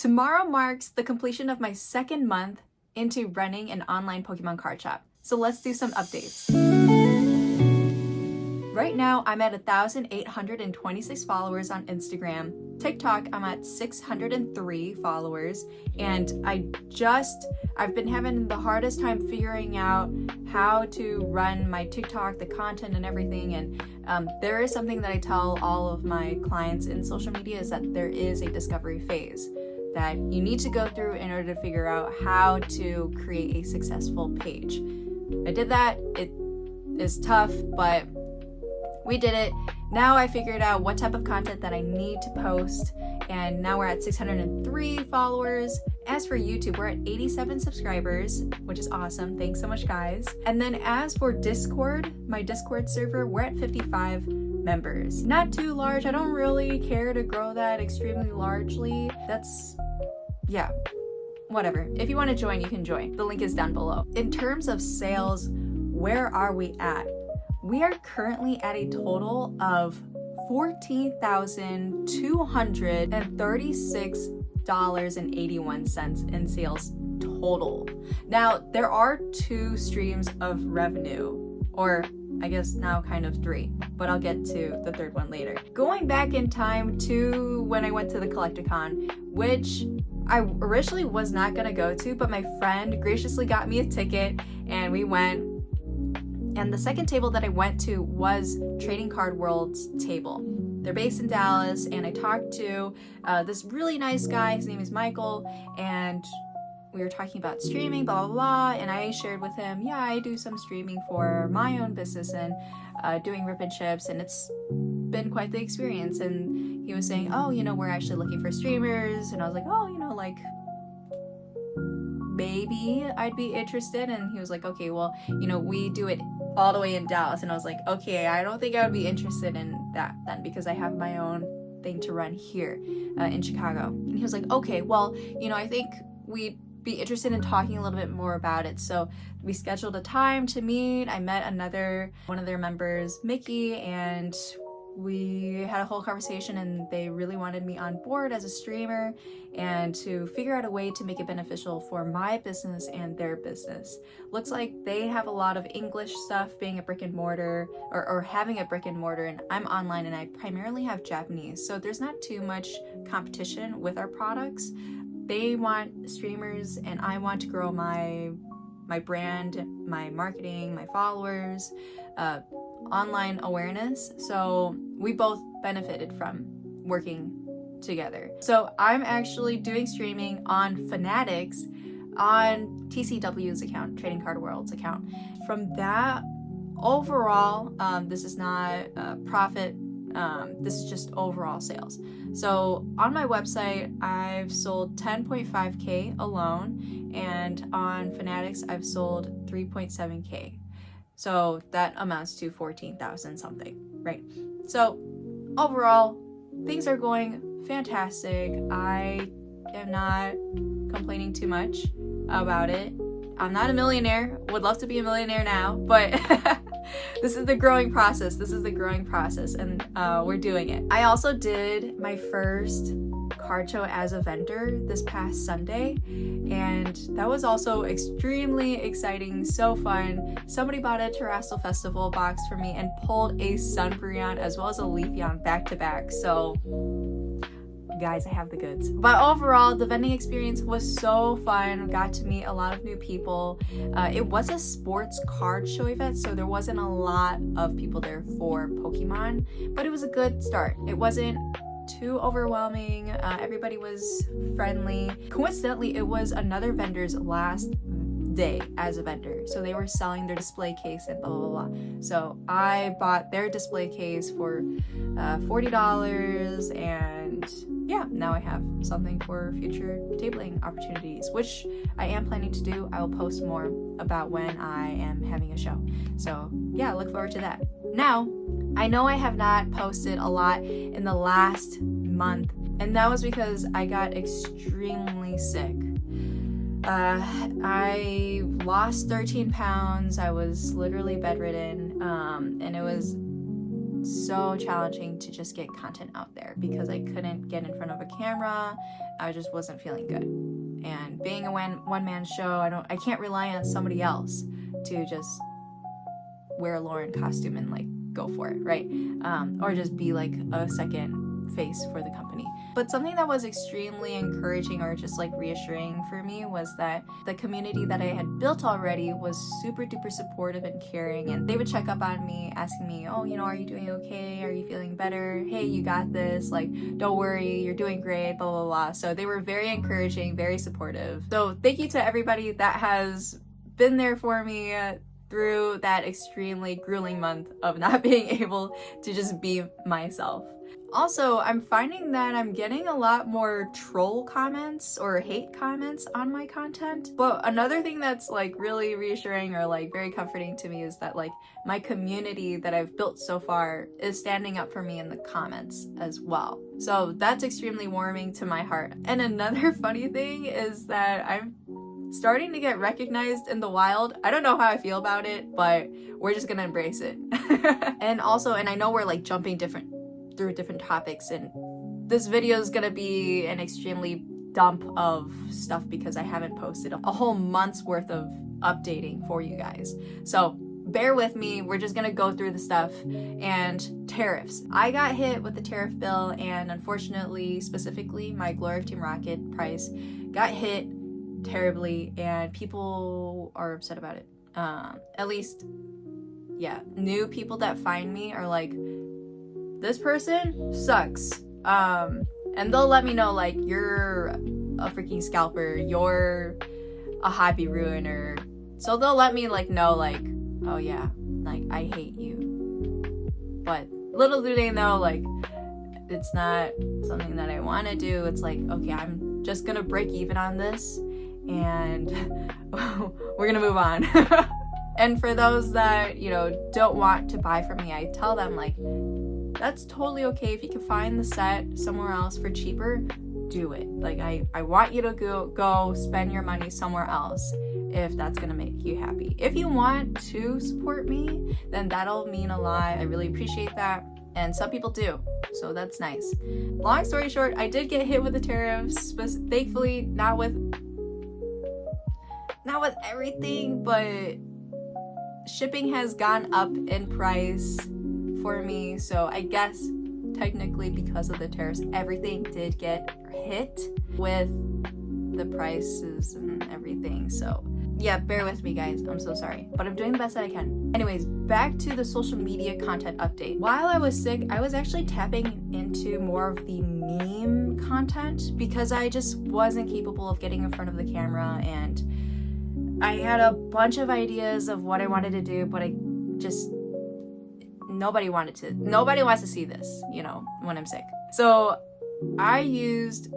Tomorrow marks the completion of my second month into running an online Pokemon card shop. So let's do some updates. Right now, I'm at 1,826 followers on Instagram. TikTok, I'm at 603 followers. And I've been having the hardest time figuring out how to run my TikTok, the content and everything. And there is something that I tell all of my clients in social media is that there is a discovery phase that you need to go through in order to figure out how to create a successful page. I did that. It is tough, but we did it. Now I figured out what type of content that I need to post, and now we're at 603 followers. As for YouTube, we're at 87 subscribers, which is awesome. Thanks so much, guys. And then as for Discord, my Discord server, we're at 55 members. Not too large. I don't really care to grow that extremely largely. Yeah, whatever. If you want to join, you can join. The link is down below. In terms of sales, where are we at? We are currently at a total of $14,236.81 in sales total. Now, there are 2 streams of revenue, or I guess now kind of 3, but I'll get to the 3rd one later. Going back in time to when I went to the Collecticon, which I originally was not gonna go to, but my friend graciously got me a ticket and we went. And the second table that I went to was Trading Card World's table. They're based in Dallas, and I talked to this really nice guy. His name is Michael, and we were talking about streaming, blah, blah, blah. And I shared with him, yeah, I do some streaming for my own business and doing rip and chips, and it's been quite the experience. And he was saying, oh, we're actually looking for streamers. And I was like, oh, maybe I'd be interested. And he was like, okay, well, we do it all the way in Dallas. And I was like, okay, I don't think I would be interested in that then, because I have my own thing to run here in Chicago. And he was like, okay, well, I think we'd be interested in talking a little bit more about it. So we scheduled a time to meet. I met one of their members, Mickey, and we had a whole conversation, and they really wanted me on board as a streamer and to figure out a way to make it beneficial for my business and their business. Looks like they have a lot of English stuff, being a brick and mortar or having a brick and mortar, and I'm online and I primarily have Japanese. So there's not too much competition with our products. They want streamers and I want to grow my brand, my marketing, my followers, online awareness. So we both benefited from working together. So I'm actually doing streaming on Fanatics on TCW's account, Trading Card World's account. From that, overall, this is not profit. This is just overall sales. So on my website, I've sold 10.5K alone, and on Fanatics, I've sold 3.7K. So that amounts to 14,000 something, right? So overall, things are going fantastic. I am not complaining too much about it. I'm not a millionaire. Would love to be a millionaire now, but this is the growing process. And we're doing it. I also did my first card show as a vendor this past Sunday, and that was also extremely exciting, so fun. Somebody bought a Terrestrial Festival box for me and pulled a Sunbreon as well as a Leafeon back to back. So guys, I have the goods. But overall, the vending experience was so fun. Got to meet a lot of new people. It was a sports card show event, so there wasn't a lot of people there for Pokemon, but it was a good start. It wasn't too overwhelming. Everybody was friendly. Coincidentally, it was another vendor's last day as a vendor, so they were selling their display case and blah blah blah. So I bought their display case for $40, and yeah, now I have something for future tabling opportunities, which I am planning to do. I will post more about when I am having a show. So yeah, look forward to that. Now, I know I have not posted a lot in the last month, and that was because I got extremely sick. I lost 13 pounds. I was literally bedridden, and it was so challenging to just get content out there because I couldn't get in front of a camera. I just wasn't feeling good. And being a one-man show, I can't rely on somebody else to just wear a Lauren costume and like go for it, right? Or just be like a second face for the company. But something that was extremely encouraging or just like reassuring for me was that the community that I had built already was super duper supportive and caring, and they would check up on me, asking me, oh, are you doing okay? Are you feeling better? Hey, you got this, like, don't worry, you're doing great, blah blah blah. So they were very encouraging, very supportive. So thank you to everybody that has been there for me through that extremely grueling month of not being able to just be myself. Also, I'm finding that I'm getting a lot more troll comments or hate comments on my content. But another thing that's like really reassuring or like very comforting to me is that like my community that I've built so far is standing up for me in the comments as well. So that's extremely warming to my heart. And another funny thing is that I'm starting to get recognized in the wild. I don't know how I feel about it, but we're just gonna embrace it. And I know we're like jumping through different topics, and this video is gonna be an extremely dump of stuff because I haven't posted a whole month's worth of updating for you guys. So bear with me, we're just gonna go through the stuff. And tariffs. I got hit with the tariff bill, and unfortunately, specifically, my Glory of Team Rocket price got hit terribly, and people are upset about it. At least, yeah, new people that find me are like, this person sucks. And they'll let me know like, you're a freaking scalper, you're a hobby ruiner. So they'll let me like know like, oh yeah, like I hate you. But little do they know like it's not something that I want to do. It's like, okay, I'm just gonna break even on this and we're gonna move on. And for those that, don't want to buy from me, I tell them like, that's totally okay. If you can find the set somewhere else for cheaper, do it. Like I want you to go spend your money somewhere else if that's gonna make you happy. If you want to support me, then that'll mean a lot. I really appreciate that. And some people do, so that's nice. Long story short, I did get hit with the tariffs, but thankfully not with everything, but shipping has gone up in price for me. So I guess technically because of the tariffs, everything did get hit with the prices and everything. So yeah, bear with me guys, I'm so sorry, but I'm doing the best that I can. Anyways, back to the social media content update. While I was sick, I was actually tapping into more of the meme content because I just wasn't capable of getting in front of the camera, and I had a bunch of ideas of what I wanted to do, but nobody wants to see this, when I'm sick. So I used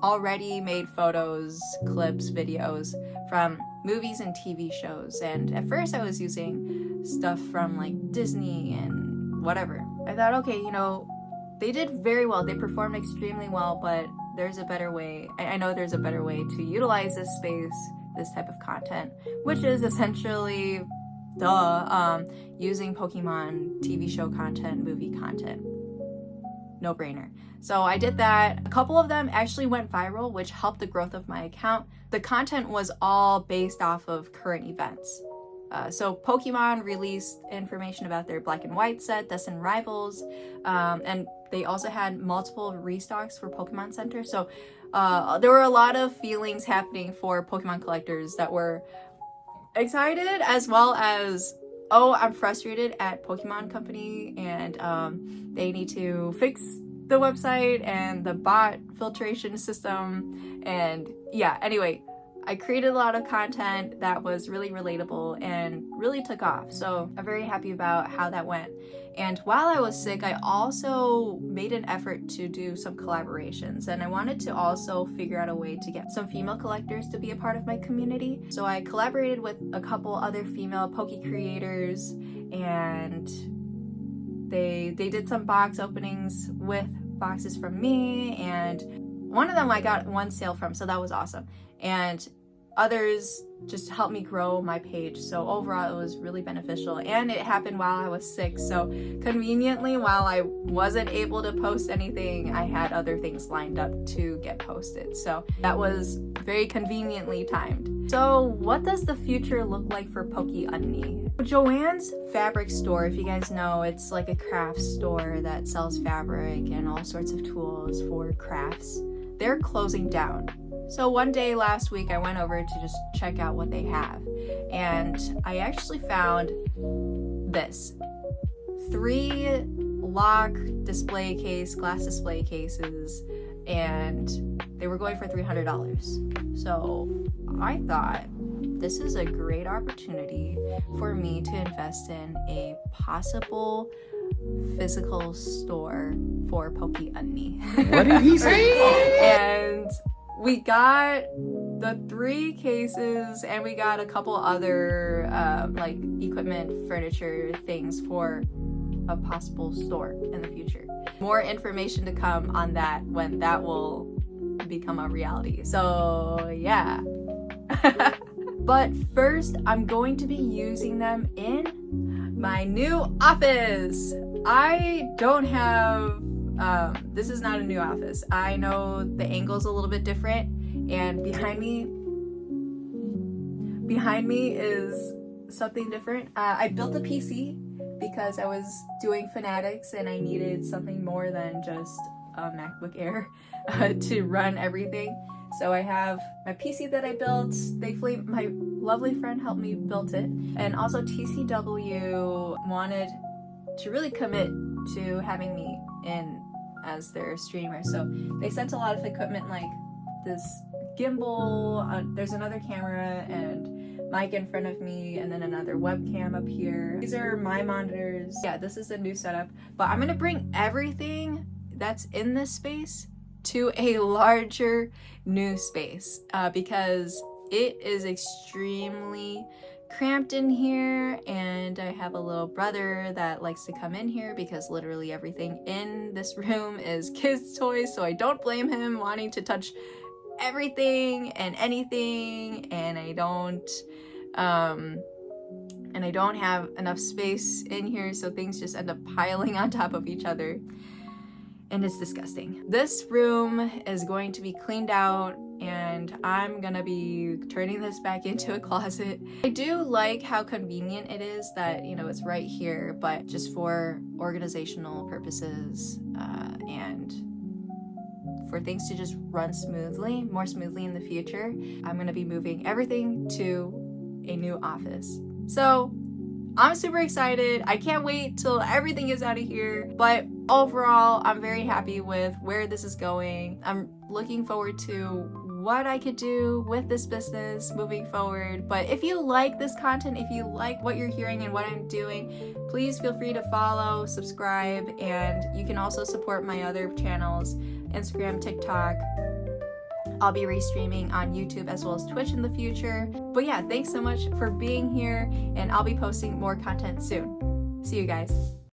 already made photos, clips, videos from movies and TV shows. And at first I was using stuff from like Disney and whatever. I thought, okay, they did very well. They performed extremely well, but there's a better way. I know there's a better way to utilize this space, this type of content, which is essentially using Pokemon TV show content, movie content. No brainer. So I did that. A couple of them actually went viral, which helped the growth of my account. The content was all based off of current events. So Pokemon released information about their Black and White set, Destined Rivals, and they also had multiple restocks for Pokemon Center. So there were a lot of feelings happening for Pokemon collectors that were excited, as well as, oh, I'm frustrated at Pokemon Company, and they need to fix the website and the bot filtration system. And yeah, anyway, I created a lot of content that was really relatable and really took off. So I'm very happy about how that went. And while I was sick, I also made an effort to do some collaborations, and I wanted to also figure out a way to get some female collectors to be a part of my community. So I collaborated with a couple other female Poke creators, and they did some box openings with boxes from me, and one of them I got one sale from, so that was awesome. And others just helped me grow my page. So overall, it was really beneficial, and it happened while I was sick. So conveniently, while I wasn't able to post anything, I had other things lined up to get posted. So that was very conveniently timed. So what does the future look like for Poke Unni? Joann's Fabric Store, if you guys know, it's like a craft store that sells fabric and all sorts of tools for crafts. They're closing down. So one day last week, I went over to just check out what they have, and I actually found this 3 lock display case, glass display cases, and they were going for $300. So I thought this is a great opportunity for me to invest in a possible physical store for Poke Unni. What did he say? And we got the 3 cases, and we got a couple other like equipment, furniture things for a possible store in the future. More information to come on that when that will become a reality. So yeah. But first, I'm going to be using them in my new office. I don't have this is not a new office. I know the angle's a little bit different, and behind me is something different. I built a PC because I was doing Fanatics and I needed something more than just a MacBook Air to run everything. So I have my PC that I built. Thankfully, my lovely friend helped me build it. And also TCW wanted to really commit to having me in as their streamer. So they sent a lot of equipment like this gimbal, there's another camera and mic in front of me, and then another webcam up here. These are my monitors. Yeah, this is a new setup, but I'm gonna bring everything that's in this space to a larger new space because it is extremely cramped in here, and I have a little brother that likes to come in here because literally everything in this room is kids' toys, so I don't blame him wanting to touch everything and anything, and I don't have enough space in here, so things just end up piling on top of each other, and it's disgusting. This room is going to be cleaned out, and I'm gonna be turning this back into a closet. I do like how convenient it is that, you know, it's right here, but just for organizational purposes and for things to just run more smoothly in the future, I'm gonna be moving everything to a new office. So I'm super excited. I can't wait till everything is out of here. But overall, I'm very happy with where this is going. I'm looking forward to what I could do with this business moving forward. But if you like this content, if you like what you're hearing and what I'm doing, please feel free to follow, subscribe, and you can also support my other channels, Instagram, TikTok. I'll be restreaming on YouTube as well as Twitch in the future. But yeah, thanks so much for being here, and I'll be posting more content soon. See you guys.